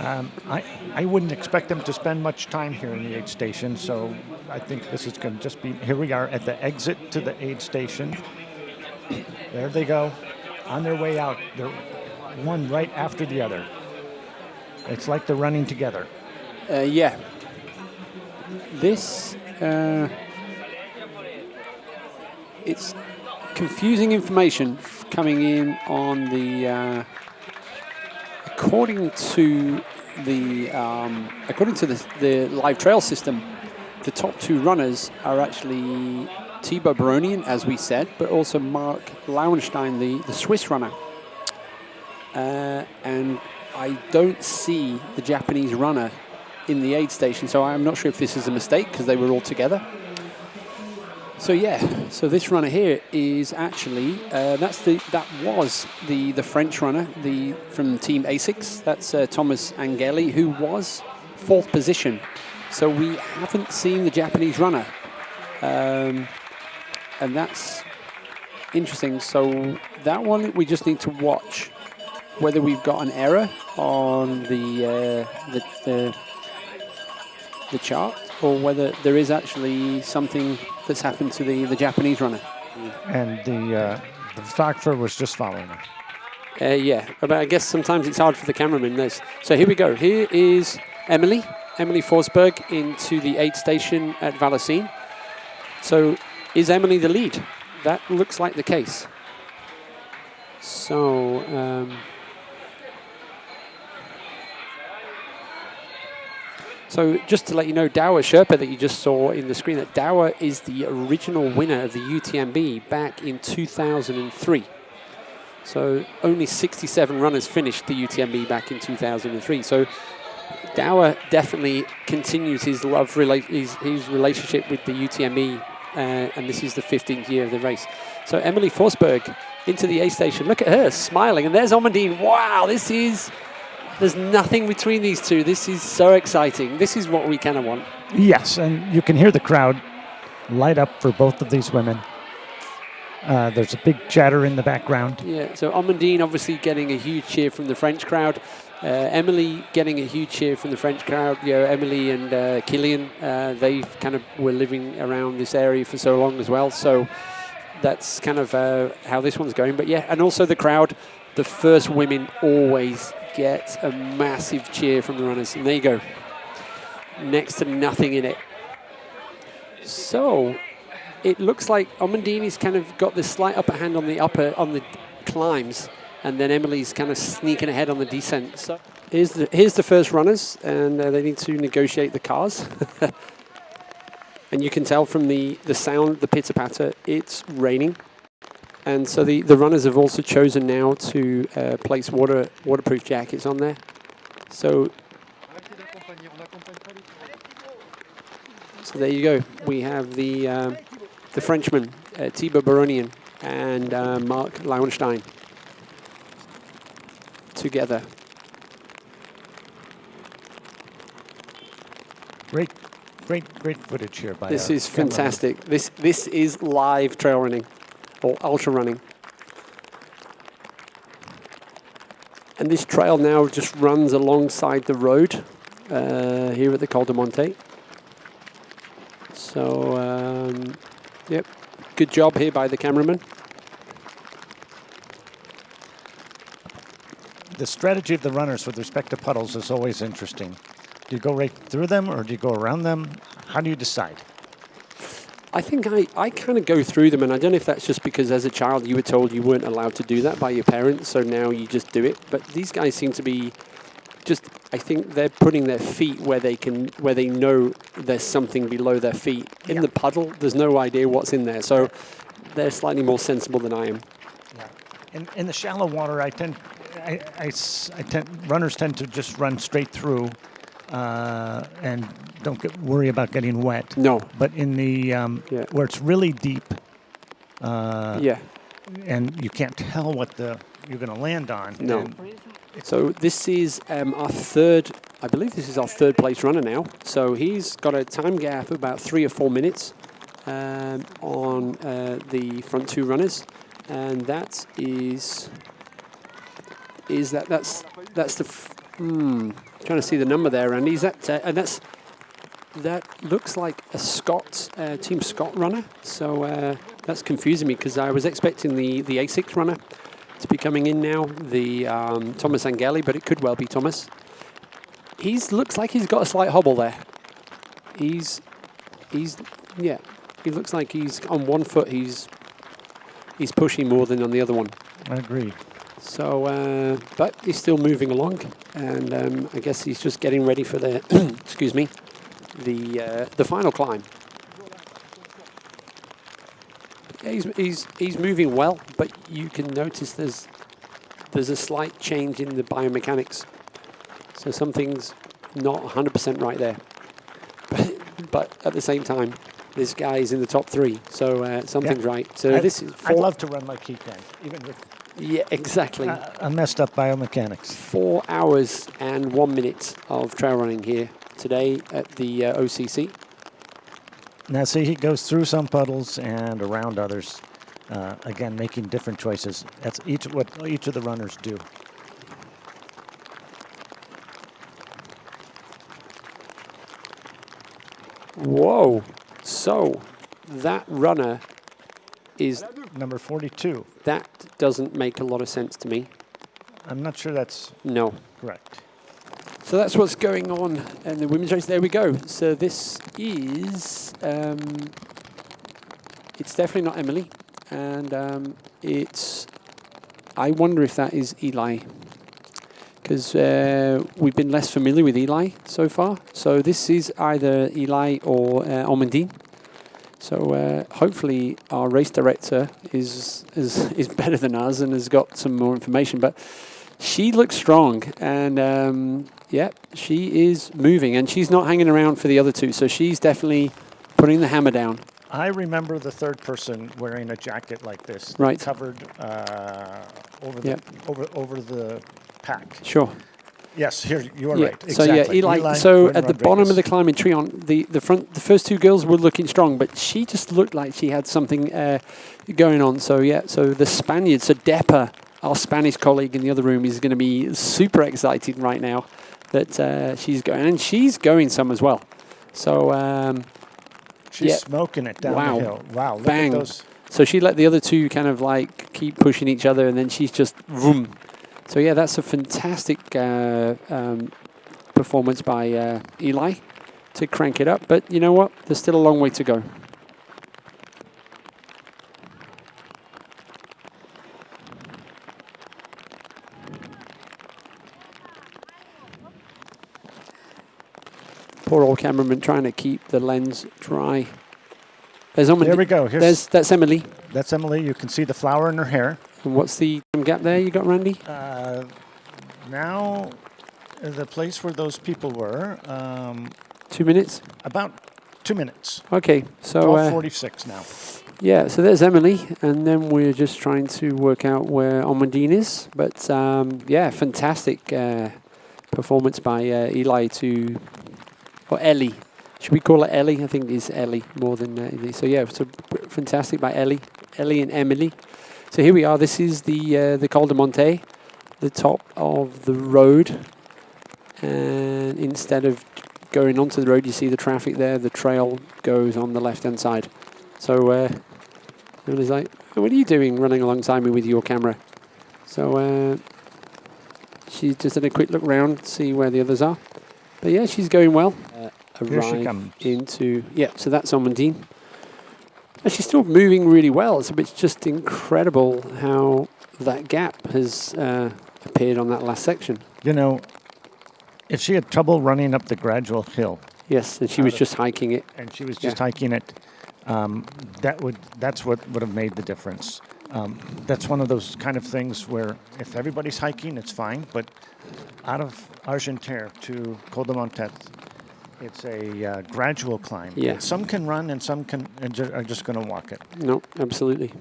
I wouldn't expect them to spend much time here in the aid station, so I think this is going to just be, here we are at the exit to the aid station. There they go, on their way out. They're one right after the other. It's like they're running together. Yeah. This, it's confusing information coming in on the, according to the live trail system, the top two runners are actually Thibaut Baronian, as we said, but also Mark Lauenstein, the Swiss runner. And I don't see the Japanese runner in the aid station, so I'm not sure if this is a mistake because they were all together. So yeah, so this runner here is actually that was the French runner, from Team ASICS. That's Thomas Angeli, who was 4th position. So we haven't seen the Japanese runner, and that's interesting. So that one we just need to watch whether we've got an error on the chart, or whether there is actually something that's happened to the Japanese runner. And the photographer was just following them. Yeah, but I guess sometimes it's hard for the cameraman. So here we go. Here is Emily Forsberg into the aid station at Vallorcine. So is Emily the lead? That looks like the case. So so just to let you know, Douwe Sherpa that you just saw in the screen, that Douwe is the original winner of the UTMB back in 2003. So only 67 runners finished the UTMB back in 2003. So Douwe definitely continues his his relationship with the UTMB, and this is the 15th year of the race. So Emily Forsberg into the A station. Look at her smiling, and there's Amandine. Wow, there's nothing between these two. This is so exciting. This is what we kind of want. Yes, and you can hear the crowd light up for both of these women. There's a big chatter in the background. Yeah, so Amandine obviously getting a huge cheer from the French crowd. Emily getting a huge cheer from the French crowd. You know, Emily and Killian, they kind of were living around this area for so long as well. So that's kind of how this one's going. But yeah, and also the crowd, the first women always get a massive cheer from the runners. And there you go. Next to nothing in it. So it looks like Amandini's kind of got this slight upper hand on the climbs, and then Emily's kind of sneaking ahead on the descent. So here's the first runners, and they need to negotiate the cars. And you can tell from the sound, the pitter-patter, it's raining. And so the runners have also chosen now to place waterproof jackets on there. So there you go. We have the Frenchman, Thibaut Baronian, and Mark Lauenstein together. Great footage here by this is fantastic. This is live trail running or ultra running. And this trail now just runs alongside the road here at the Col de Montets. So, yep, good job here by the cameraman. The strategy of the runners with respect to puddles is always interesting. Do you go right through them, or do you go around them? How do you decide? I think I kind of go through them, and I don't know if that's just because as a child you were told you weren't allowed to do that by your parents, so now you just do it. But these guys seem to be just, I think they're putting their feet where they know there's something below their feet. In the puddle, there's no idea what's in there, so they're slightly more sensible than I am. Yeah. In the shallow water, runners tend to just run straight through and don't worry about getting wet. No. But in the where it's really deep, and you can't tell what you're going to land on. No. So this is our third, I believe this is our third place runner now. So he's got a time gap of about 3 or 4 minutes on the front two runners, and that that's Trying to see the number there, Randy. Is that and that looks like a Scott Team Scott runner. So that's confusing me because I was expecting the ASICS runner to be coming in now, the Thomas Angeli, but it could well be Thomas. Looks like he's got a slight hobble there. Yeah. He looks like he's on one foot. He's pushing more than on the other one. I agree. So, but he's still moving along, and I guess he's just getting ready for the excuse me, the final climb. Yeah, he's moving well, but you can notice there's a slight change in the biomechanics. So something's not 100% right there. But at the same time, this guy is in the top 3, so something's right. So this is. I'd love to run like he can, even with. Yeah, exactly. A messed up biomechanics. 4 hours and 1 minute of trail running here today at the OCC. Now, see, he goes through some puddles and around others. Again, making different choices. That's what each of the runners do. Whoa! So that runner is number 42. That doesn't make a lot of sense to me. I'm not sure that's correct. So that's what's going on in the women's race. There we go. So this is, it's definitely not Emily. And I wonder if that is Eli. Because we've been less familiar with Eli so far. So this is either Eli or Amandine. So hopefully our race director is better than us and has got some more information. But she looks strong, and yeah, she is moving, and she's not hanging around for the other two. So she's definitely putting the hammer down. I remember the third person wearing a jacket like this, right, covered over the pack. Sure. Yes, here you are right. So exactly. yeah, Eli. So at the bottom of the climbing tree, on the first two girls were looking strong, but she just looked like she had something going on. So yeah, so the Spaniard, so Depa, our Spanish colleague in the other room, is going to be super excited right now that she's going, and she's going some as well. So she's smoking it down the hill. Wow! Look Bang. at those. So she let the other two kind of like keep pushing each other, and then she's just vroom. So yeah, that's a fantastic performance by Eli to crank it up. But you know what? There's still a long way to go. Poor old cameraman trying to keep the lens dry. There we go. That's Emily. That's Emily. You can see the flower in her hair. And what's the gap there you got, Randy? Now, the place where those people were. 2 minutes? About 2 minutes. Okay, so 12:46 now. Yeah, so there's Emily, and then we're just trying to work out where Amandine is. But yeah, fantastic performance by Eli or Ellie. Should we call her Ellie? I think it's Ellie more than Ellie. So yeah, so fantastic by Ellie and Emily. So here we are. This is the Col de Montet, the top of the road. And instead of going onto the road, you see the traffic there. The trail goes on the left-hand side. So everyone's like, "What are you doing running alongside me with your camera?" So she's just had a quick look round, see where the others are. But yeah, she's going well. Here she comes. So that's Amandine. And she's still moving really well. It's just incredible how that gap has appeared on that last section. You know, if she had trouble running up the gradual hill. Yes, and she was just hiking it. And she was just hiking it. That's what would have made the difference. That's one of those kind of things where if everybody's hiking, it's fine. But out of Argentière to Col de Montets, it's a gradual climb. Yeah. Some can run and some are just going to walk it. No, absolutely.